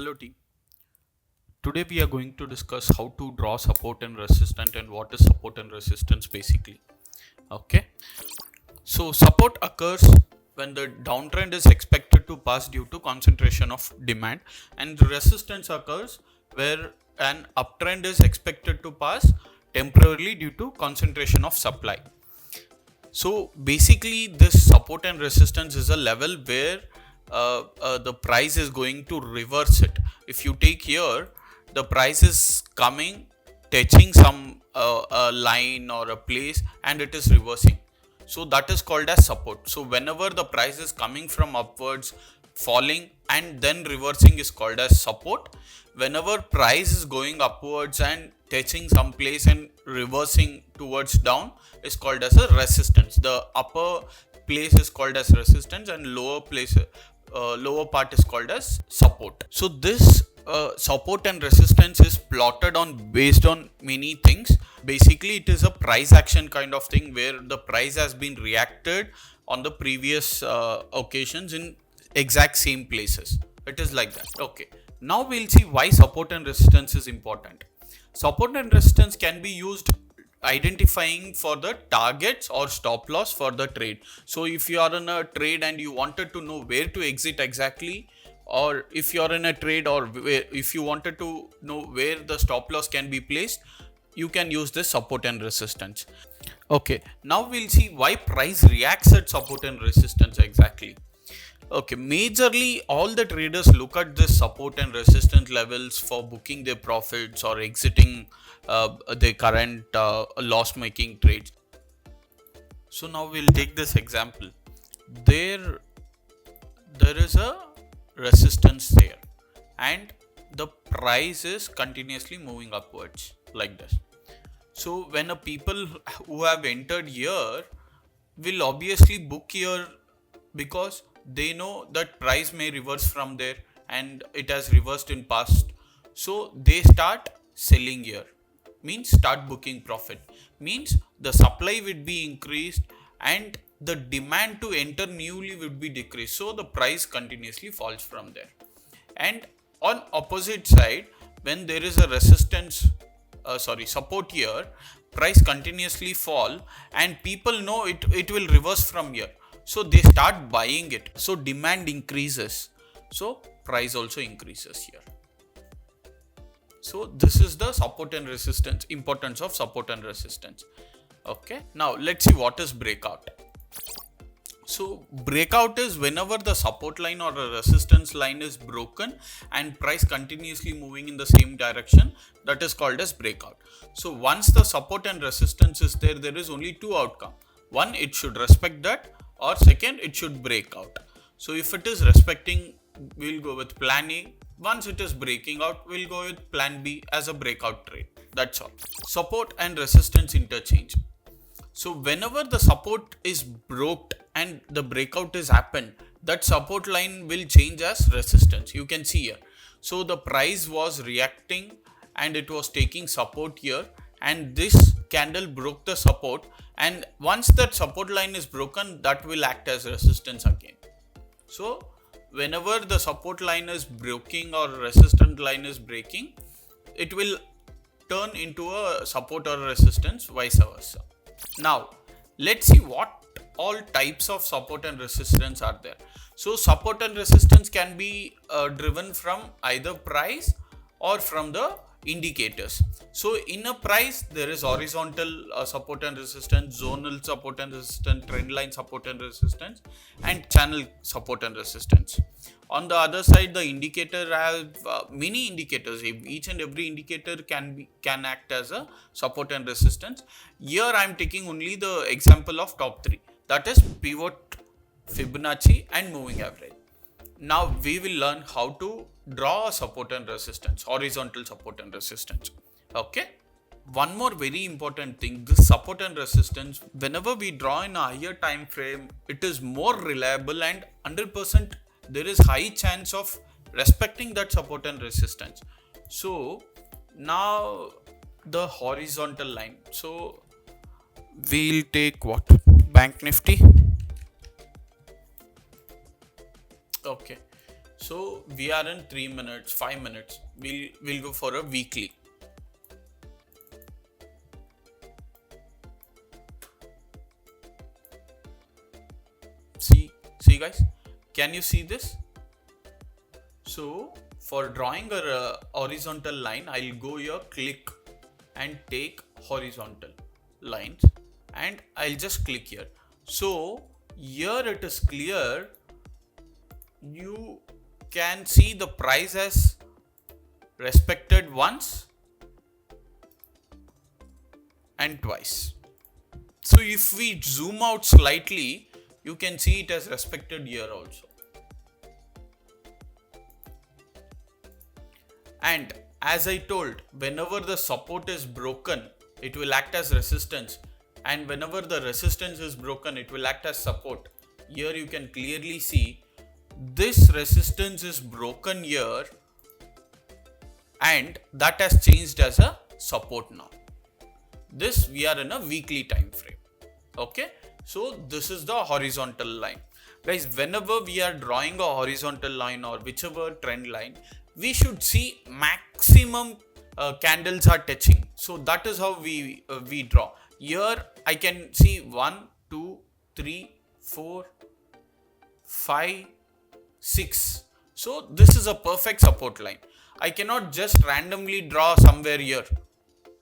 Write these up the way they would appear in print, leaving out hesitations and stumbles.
Hello team. Today we are going to discuss how to draw support and resistance and what is support and resistance basically. Okay. So support occurs when the downtrend is expected to pass due to concentration of demand, and resistance occurs where an uptrend is expected to pass temporarily due to concentration of supply. So basically this support and resistance is a level where the price is going to reverse it. If you take here, the price is coming, touching some a line or a place, and it is reversing. So that is called as support. So whenever the price is coming from upwards, falling and then reversing is called as support. Whenever price is going upwards and touching some place and reversing towards down is called as a resistance. The upper place is called as resistance and lower part is called as support. So this support and resistance is plotted on based on many things. Basically it is a price action kind of thing where the price has been reacted on the previous occasions in exact same places. It is like that. Okay, now we'll see why support and resistance is important. Support and resistance can be used identifying for the targets or stop loss for the trade. So if you are in a trade and you wanted to know where to exit exactly, or if you are in a trade or if you wanted to know where the stop loss can be placed, you can use this support and resistance. Okay, now we'll see why price reacts at support and resistance exactly. Okay, majorly all the traders look at this support and resistance levels for booking their profits or exiting their current loss making trades. So now we'll take this example. There is a resistance there and the price is continuously moving upwards like this. So when a people who have entered here will obviously book here because they know that price may reverse from there and it has reversed in past. So they start selling here, means start booking profit, means the supply would be increased and the demand to enter newly would be decreased. So the price continuously falls from there. And on opposite side, when there is a support here, price continuously fall and people know it will reverse from here. So they start buying it. So demand increases. So price also increases here. So this is the support and resistance, importance of support and resistance. Okay. Now let's see what is breakout. So breakout is whenever the support line or a resistance line is broken and price continuously moving in the same direction, that is called as breakout. So once the support and resistance is there, there is only two outcomes. One, it should respect that, or second, it should break out. So if it is respecting, we'll go with plan A. Once it is breaking out, we'll go with plan B as a breakout trade. That's all. Support and resistance interchange. So whenever the support is broke and the breakout is happened, that support line will change as resistance. You can see here. So the price was reacting and it was taking support here, and this candle broke the support, and once that support line is broken, that will act as resistance again. So whenever the support line is breaking or resistance line is breaking, it will turn into a support or resistance, vice versa. Now let's see what all types of support and resistance are there. So support and resistance can be driven from either price or from the indicators. So in a price there is horizontal support and resistance, zonal support and resistance, trend line support and resistance, and channel support and resistance. On the other side, the indicator have many indicators. Each and every indicator can act as a support and resistance. Here I am taking only the example of top three, that is pivot, Fibonacci and moving average. Now we will learn how to draw a support and resistance, horizontal support and resistance. Okay. One more very important thing, this support and resistance, whenever we draw in a higher time frame, it is more reliable and 100% there is high chance of respecting that support and resistance. So now the horizontal line. So we'll take what? Bank Nifty. Okay. So we are in 3 minutes, 5 minutes. We'll go for a weekly. See guys, can you see this? So for drawing a horizontal line, I'll go here, click and take horizontal lines, and I'll just click here. So here it is clear. You can see the price as respected once and twice. So if we zoom out slightly, you can see it as respected here also. And as I told, whenever the support is broken, it will act as resistance, and whenever the resistance is broken, it will act as support. Here you can clearly see this resistance is broken here, and that has changed as a support now. This we are in a weekly time frame. Okay, so this is the horizontal line. Guys, whenever we are drawing a horizontal line or whichever trend line, we should see maximum candles are touching. So that is how we draw. Here I can see 1, 2, 3, 4, 5, 6. So this is a perfect support line. I cannot just randomly draw somewhere here,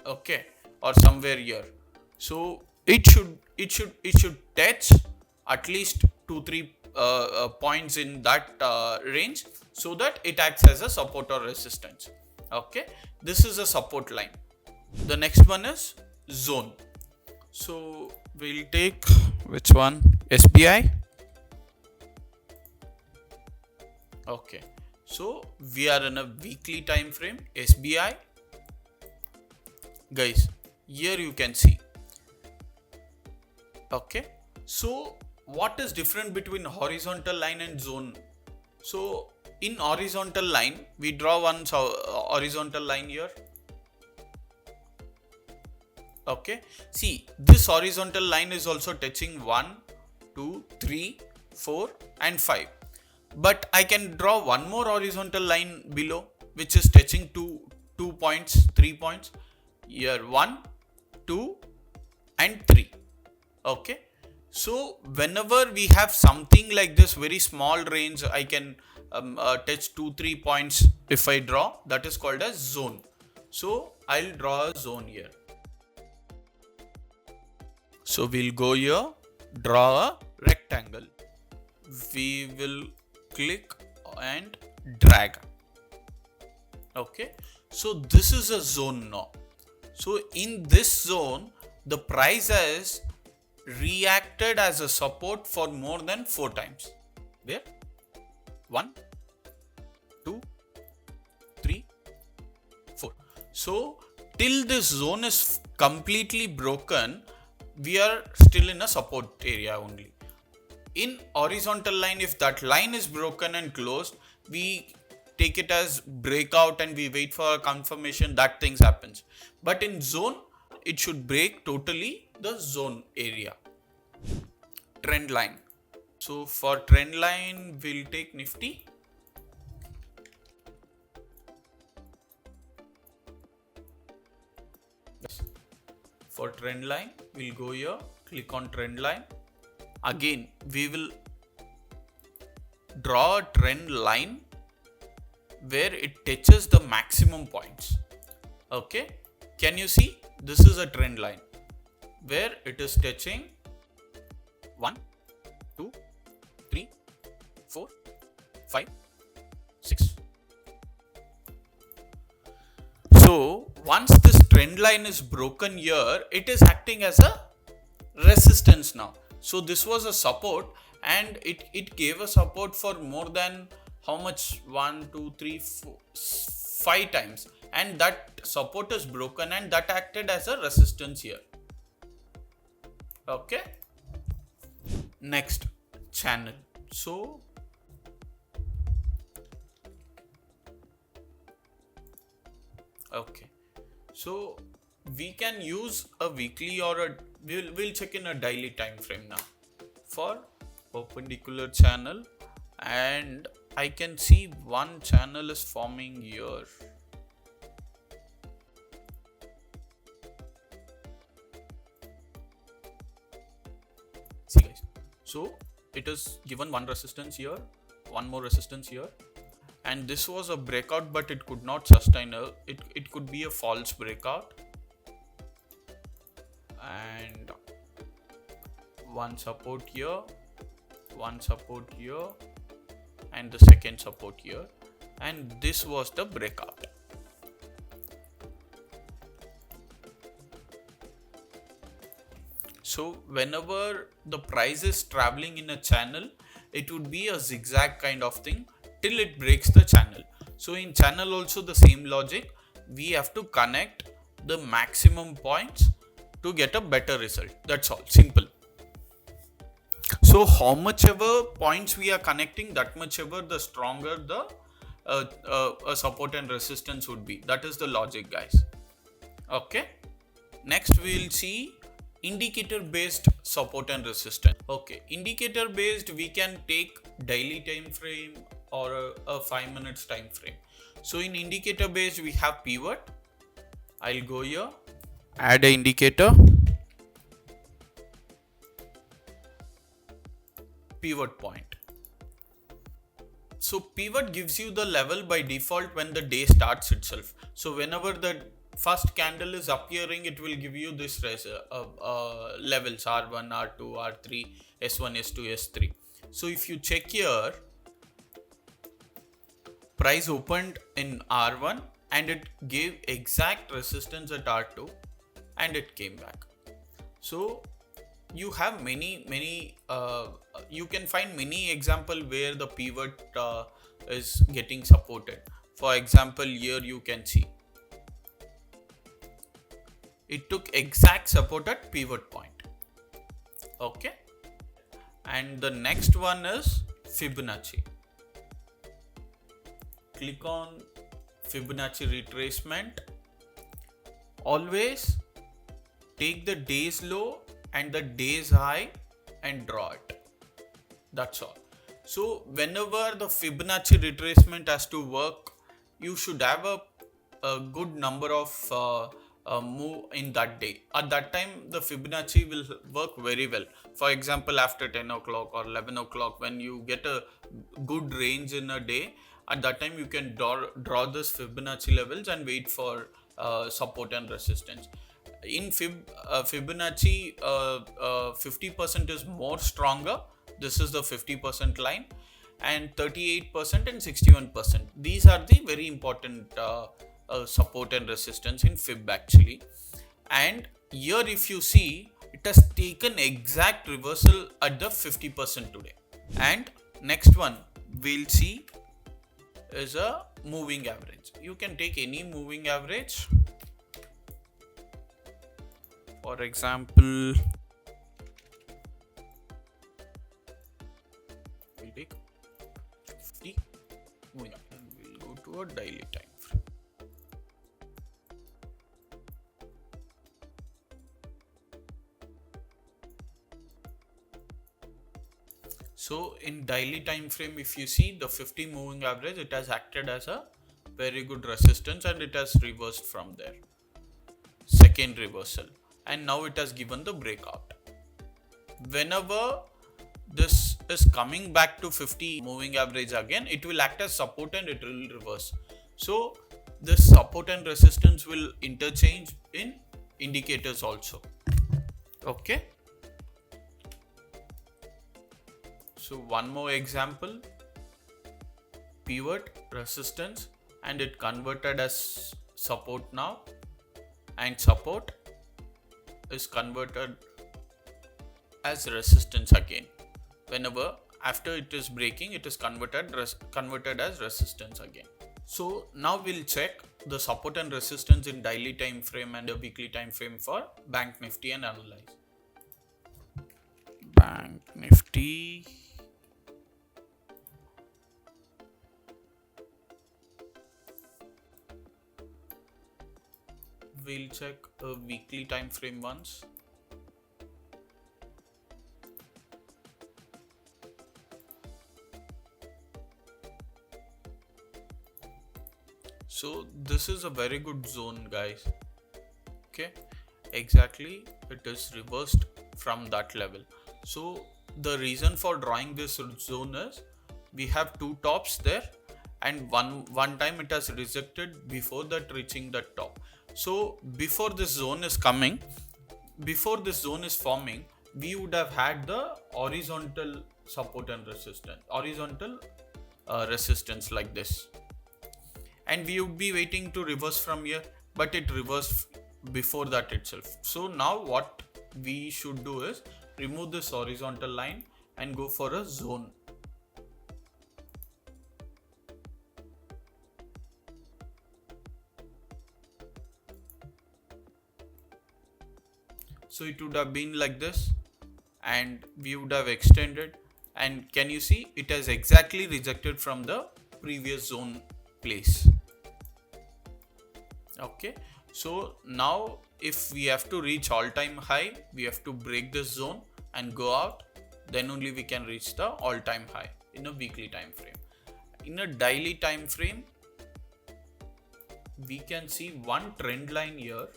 okay, or somewhere here. So it should touch at least 2-3 points in that range, so that it acts as a support or resistance. Okay, this is a support line. The next one is zone. So we'll take which one? SBI. Okay, so we are in a weekly time frame. SBI. Guys, here you can see. Okay, so what is different between horizontal line and zone? So in horizontal line, we draw one horizontal line here. Okay, see, this horizontal line is also touching 1, 2, 3, 4 and 5. But I can draw one more horizontal line below, which is touching 2 points, 3 points. Here 1, 2 and 3. Okay, so whenever we have something like this very small range, I can touch 2-3 points. If I draw, that is called as zone. So I'll draw a zone here. So we'll go here, draw a rectangle. We will click and drag. Okay, so this is a zone now. So in this zone, the price has reacted as a support for more than 4 times. Where? 1, 2, 3, 4. So till this zone is completely broken, we are still in a support area only. In horizontal line, if that line is broken and closed, we take it as breakout and we wait for a confirmation that things happens. But in zone, it should break totally the zone area. Trend line. So for trend line, we'll take Nifty. For trend line, we'll go here, click on trend line. Again, we will draw a trend line where it touches the maximum points. Okay, can you see? This is a trend line where it is touching 1, 2, 3, 4, 5, 6. So once this trend line is broken here, it is acting as a resistance now. So this was a support, and it gave a support for more than how much? 1, 2, 3, 4, 5 times, and that support is broken and that acted as a resistance here. Okay, next channel. So okay, so we can use a weekly or a we'll check in a daily time frame now for perpendicular channel and I can see one channel is forming here. See guys, so it is given one resistance here, one more resistance here, and this was a breakout, but it could not sustain. It could be a false breakout, and one support here, one support here, and the second support here, and this was the breakout. So whenever the price is traveling in a channel, it would be a zigzag kind of thing till it breaks the channel. So in channel also the same logic, we have to connect the maximum points to get a better result. That's all, simple. So how much ever points we are connecting, that much ever the stronger the support and resistance would be. That is the logic, guys. Okay. Next we will see indicator based support and resistance. Okay, indicator based, we can take daily time frame or a 5 minutes time frame. So in indicator based we have pivot. I'll go here, add an indicator, pivot point. So pivot gives you the level by default when the day starts itself. So whenever the first candle is appearing, it will give you this levels R1, R2, R3, S1, S2, S3. So if you check here, price opened in R1 and it gave exact resistance at R2 and it came back. So you have many you can find many example where the pivot is getting supported. For example, here you can see it took exact support at pivot point. Okay, and the next one is Fibonacci. Click on Fibonacci retracement. Always take the day's low and the day's high and draw it. That's all. So whenever the Fibonacci retracement has to work, you should have a good number of move in that day. At that time the Fibonacci will work very well. For example, after 10 o'clock or 11 o'clock, when you get a good range in a day, at that time you can draw this Fibonacci levels and wait for support and resistance. In Fibonacci, 50% is more stronger. This is the 50% line, and 38% and 61%. These are the very important support and resistance in Fib actually. And here if you see, it has taken exact reversal at the 50% today. And next one we'll see is a moving average. You can take any moving average. For example, we'll take 50 moving average and we'll go to a daily time frame. So in daily time frame, if you see the 50 moving average, it has acted as a very good resistance and it has reversed from there. Second reversal, and now it has given the breakout. Whenever this is coming back to 50 moving average again, it will act as support and it will reverse. So this support and resistance will interchange in indicators also. Okay. So one more example, pivot, resistance, and it converted as support now, and support is converted as resistance again. Whenever after it is breaking, it is converted as resistance again. So now we'll check the support and resistance in daily time frame and a weekly time frame for Bank Nifty and analyze. Bank Nifty. We'll check a weekly time frame once. So this is a very good zone, guys. Okay, exactly, it is reversed from that level. So the reason for drawing this zone is we have two tops there, and one time it has rejected before that reaching that top. So before this zone is forming, we would have had the horizontal support and resistance, horizontal resistance like this, and we would be waiting to reverse from here, but it reversed before that itself. So now what we should do is remove this horizontal line and go for a zone. So it would have been like this, and we would have extended, and can you see it has exactly rejected from the previous zone place. Okay, so now if we have to reach all-time high, we have to break this zone and go out, then only we can reach the all-time high in a weekly time frame. In a daily time frame, we can see one trend line here.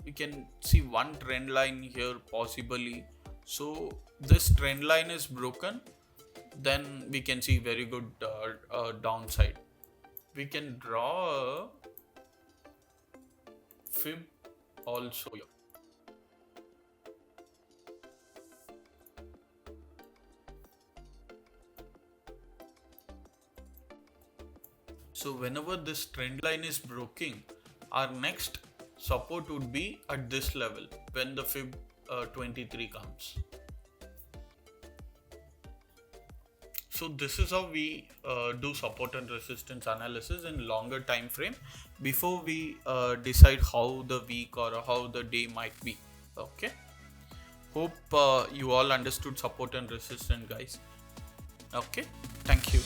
We can see one trend line here possibly. So this trend line is broken, then we can see very good downside. We can draw a fib also here. So whenever this trend line is broken, our next support would be at this level when the fib 23 comes. So this is how we do support and resistance analysis in longer time frame before we decide how the week or how the day might be. Okay, hope you all understood support and resistance, guys. Okay, thank you.